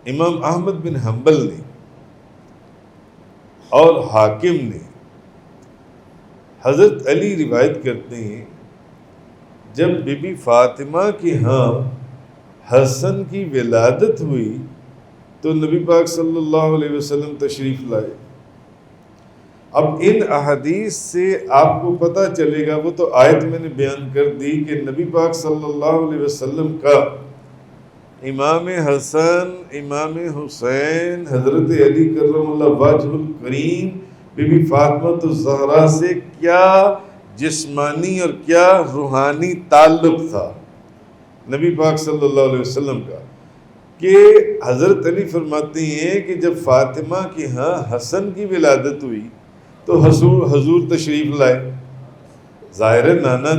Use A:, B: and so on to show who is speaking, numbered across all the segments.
A: امام احمد بن حنبل نے اور حاکم نے حضرت علی روایت کرتے ہیں جب بی بی فاطمہ کے ہاں حسن کی ولادت ہوئی تو نبی پاک صلی اللہ علیہ وسلم تشریف لائے۔ اب ان احادیث سے آپ کو پتہ چلے گا، وہ تو آیت میں نے بیان کر دی کہ نبی پاک صلی اللہ علیہ وسلم کا امام حسن، امام حسین، حضرت علی کرم اللہ وجہ الکریم، بی بی فاطمہ الزہرا سے کیا جسمانی اور کیا روحانی تعلق تھا نبی پاک صلی اللہ علیہ وسلم کا، کہ حضرت علی فرماتے ہیں کہ جب فاطمہ کے ہاں حسن کی ولادت ہوئی تو حضور تشریف لائے۔ ظاہر نانا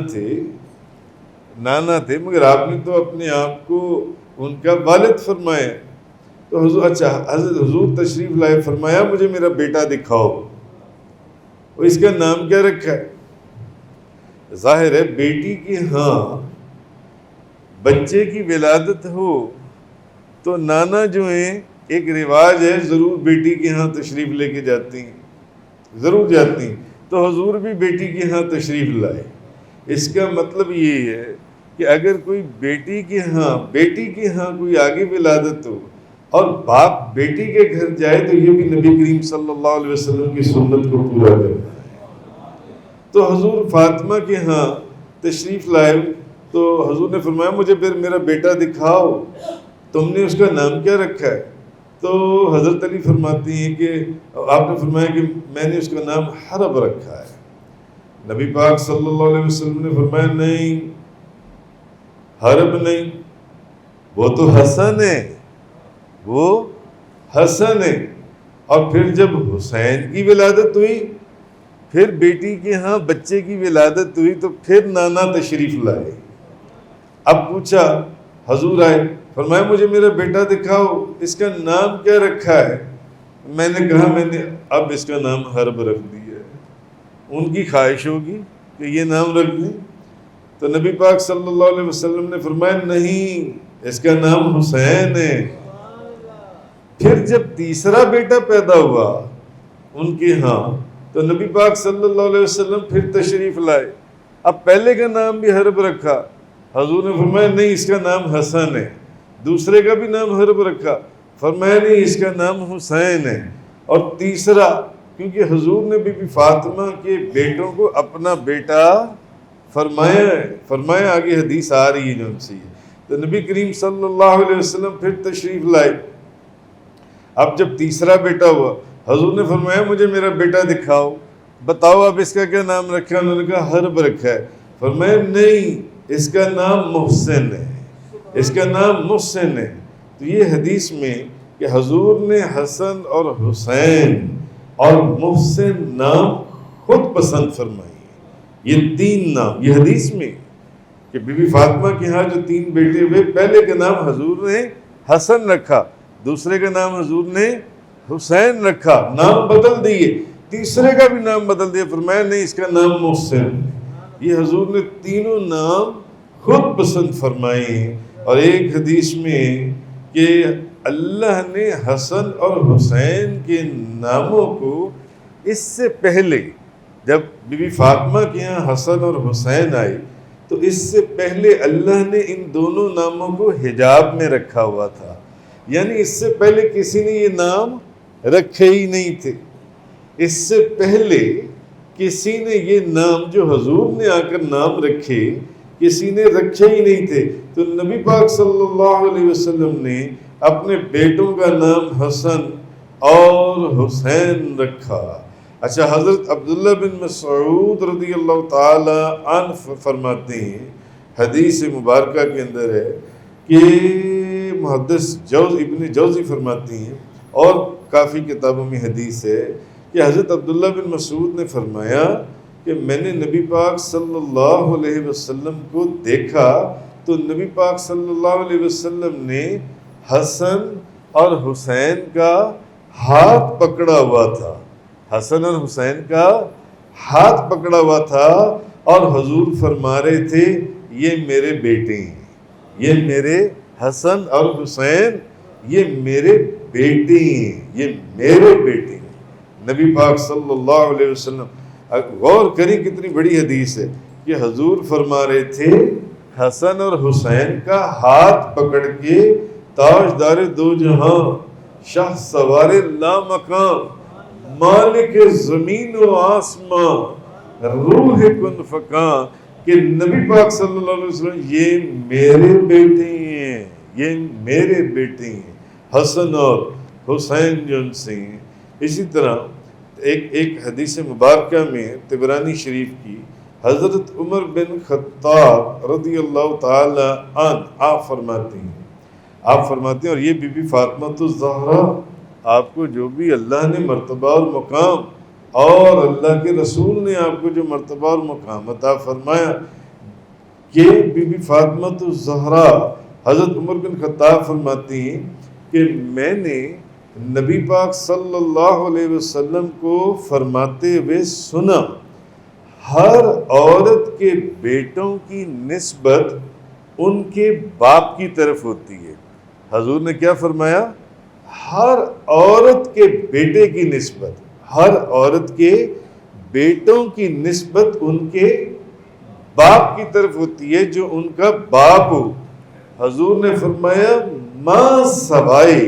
A: تھے مگر آپ نے تو اپنے آپ کو ان کا والد فرمایا، تو حضور تشریف لائے، فرمایا مجھے میرا بیٹا دکھاؤ، اور اس کا نام کیا رکھا ہے؟ ظاہر ہے بیٹی کے ہاں بچے کی ولادت ہو تو نانا جو ہیں ایک رواج ہے، ضرور بیٹی کے ہاں تشریف لے کے جاتی ہیں، ضرور جاتی ہیں، تو حضور بھی بیٹی کے ہاں تشریف لائے۔ اس کا مطلب یہ ہے کہ اگر کوئی بیٹی کے ہاں کوئی آگے ولادت ہو اور باپ بیٹی کے گھر جائے تو یہ بھی نبی کریم صلی اللہ علیہ وسلم کی سنت کو پورا کرنا ہے۔ تو حضور فاطمہ کے ہاں تشریف لائے تو حضور نے فرمایا مجھے پھر میرا بیٹا دکھاؤ، تم نے اس کا نام کیا رکھا ہے؟ تو حضرت علی فرماتی ہیں کہ آپ نے فرمایا کہ میں نے اس کا نام حرب رکھا ہے۔ نبی پاک صلی اللہ علیہ وسلم نے فرمایا نہیں، حرب نہیں، وہ تو حسن ہے، وہ حسن ہے۔ اور پھر جب حسین کی ولادت ہوئی، پھر بیٹی کے ہاں بچے کی ولادت ہوئی تو پھر نانا تشریف لائے۔ اب پوچھا، حضور آئے، فرمایا مجھے میرا بیٹا دکھاؤ، اس کا نام کیا رکھا ہے؟ میں نے کہا میں نے اب اس کا نام حرب رکھ دیا ہے۔ ان کی خواہش ہوگی کہ یہ نام رکھ دیں، تو نبی پاک صلی اللہ علیہ وسلم نے فرمایا نہیں، اس کا نام حسین ہے۔ پھر جب تیسرا بیٹا پیدا ہوا ان کے ہاں تو نبی پاک صلی اللہ علیہ وسلم پھر تشریف لائے، اب پہلے کا نام بھی حرب رکھا، حضور نے فرمایا نہیں اس کا نام حسن ہے۔ دوسرے کا بھی نام حرب رکھا، فرمایا نہیں اس کا نام حسین ہے۔ اور تیسرا، کیونکہ حضور نے بی بی فاطمہ کے بیٹوں کو اپنا بیٹا فرمایا آگے حدیث آ رہی ہے جو ان سے، تو نبی کریم صلی اللہ علیہ وسلم پھر تشریف لائے۔ اب جب تیسرا بیٹا ہوا، حضور نے فرمایا مجھے میرا بیٹا دکھاؤ، بتاؤ اب اس کا کیا نام رکھا؟ انہوں نے کہا حرب رکھا ہے۔ فرمایا نہیں، اس کا نام محسن ہے، اس کا نام محسن ہے۔ تو یہ حدیث میں کہ حضور نے حسن اور حسین اور محسن نام خود پسند فرمائی، یہ تین نام، یہ حدیث میں کہ بی بی فاطمہ کے ہاں جو تین بیٹے ہوئے، پہلے کا نام حضور نے حسن رکھا، دوسرے کا نام حضور نے حسین رکھا، نام بدل دیے، تیسرے کا بھی نام بدل دیا، فرمایا نہیں اس کا نام محسن۔ یہ حضور نے تینوں نام خود پسند فرمائے ہیں۔ اور ایک حدیث میں کہ اللہ نے حسن اور حسین کے ناموں کو اس سے پہلے، جب بی بی فاطمہ کے یہاں حسن اور حسین آئے تو اس سے پہلے اللہ نے ان دونوں ناموں کو حجاب میں رکھا ہوا تھا، یعنی اس سے پہلے کسی نے یہ نام رکھے ہی نہیں تھے، اس سے پہلے کسی نے یہ نام جو حضور نے آ کر نام رکھے کسی نے رکھے ہی نہیں تھے۔ تو نبی پاک صلی اللہ علیہ وسلم نے اپنے بیٹوں کا نام حسن اور حسین رکھا۔ اچھا، حضرت عبداللہ بن مسعود رضی اللہ تعالی عنہ فرماتے ہیں، حدیث مبارکہ کے اندر ہے کہ محدث ابن جوزی فرماتی ہیں اور کافی کتابوں میں حدیث ہے کہ حضرت عبداللہ بن مسعود نے فرمایا کہ میں نے نبی پاک صلی اللہ علیہ وسلم کو دیکھا تو نبی پاک صلی اللہ علیہ وسلم نے حسن اور حسین کا ہاتھ پکڑا ہوا تھا، حسن اور حسین کا ہاتھ پکڑا ہوا تھا، اور حضور فرما رہے تھے یہ میرے بیٹے ہیں، یہ میرے حسن اور حسین یہ میرے بیٹے ہیں، یہ میرے بیٹے ہیں۔ نبی پاک صلی اللہ علیہ وسلم، غور کریں کتنی بڑی حدیث ہے، کہ حضور فرما رہے تھے حسن اور حسین کا ہاتھ پکڑ کے تاجدار دو جہاں، شاہ سوار لا مقام، مالک زمین و آسمان، روح کن فکاں، کہ نبی پاک صلی اللہ علیہ وسلم یہ میرے بیٹے ہیں، یہ میرے بیٹے ہیں، حسن اور حسین جو ان سے ہیں۔ اسی طرح ایک حدیث مبارکہ میں طبرانی شریف کی، حضرت عمر بن خطاب رضی اللہ تعالی عنہ آپ فرماتے ہیں، اور یہ بی بی فاطمہ الزہرا، آپ کو جو بھی اللہ نے مرتبہ اور مقام اور اللہ کے رسول نے آپ کو جو مرتبہ اور مقام عطا فرمایا، کہ بی بی فاطمہ الزہرا حضرت عمر بن خطاب فرماتی ہیں کہ میں نے نبی پاک صلی اللہ علیہ وسلم کو فرماتے ہوئے سنا، ہر عورت کے بیٹوں کی نسبت ان کے باپ کی طرف ہوتی ہے۔ حضور نے کیا فرمایا؟ ہر عورت کے بیٹے کی نسبت، ہر عورت کے بیٹوں کی نسبت ان کے باپ کی طرف ہوتی ہے، جو ان کا باپ ہو۔ حضور نے فرمایا ماں سوائے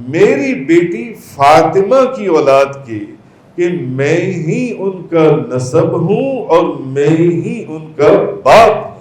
A: میری بیٹی فاطمہ کی اولاد کی، کہ میں ہی ان کا نسب ہوں اور میں ہی ان کا باپ ہوں۔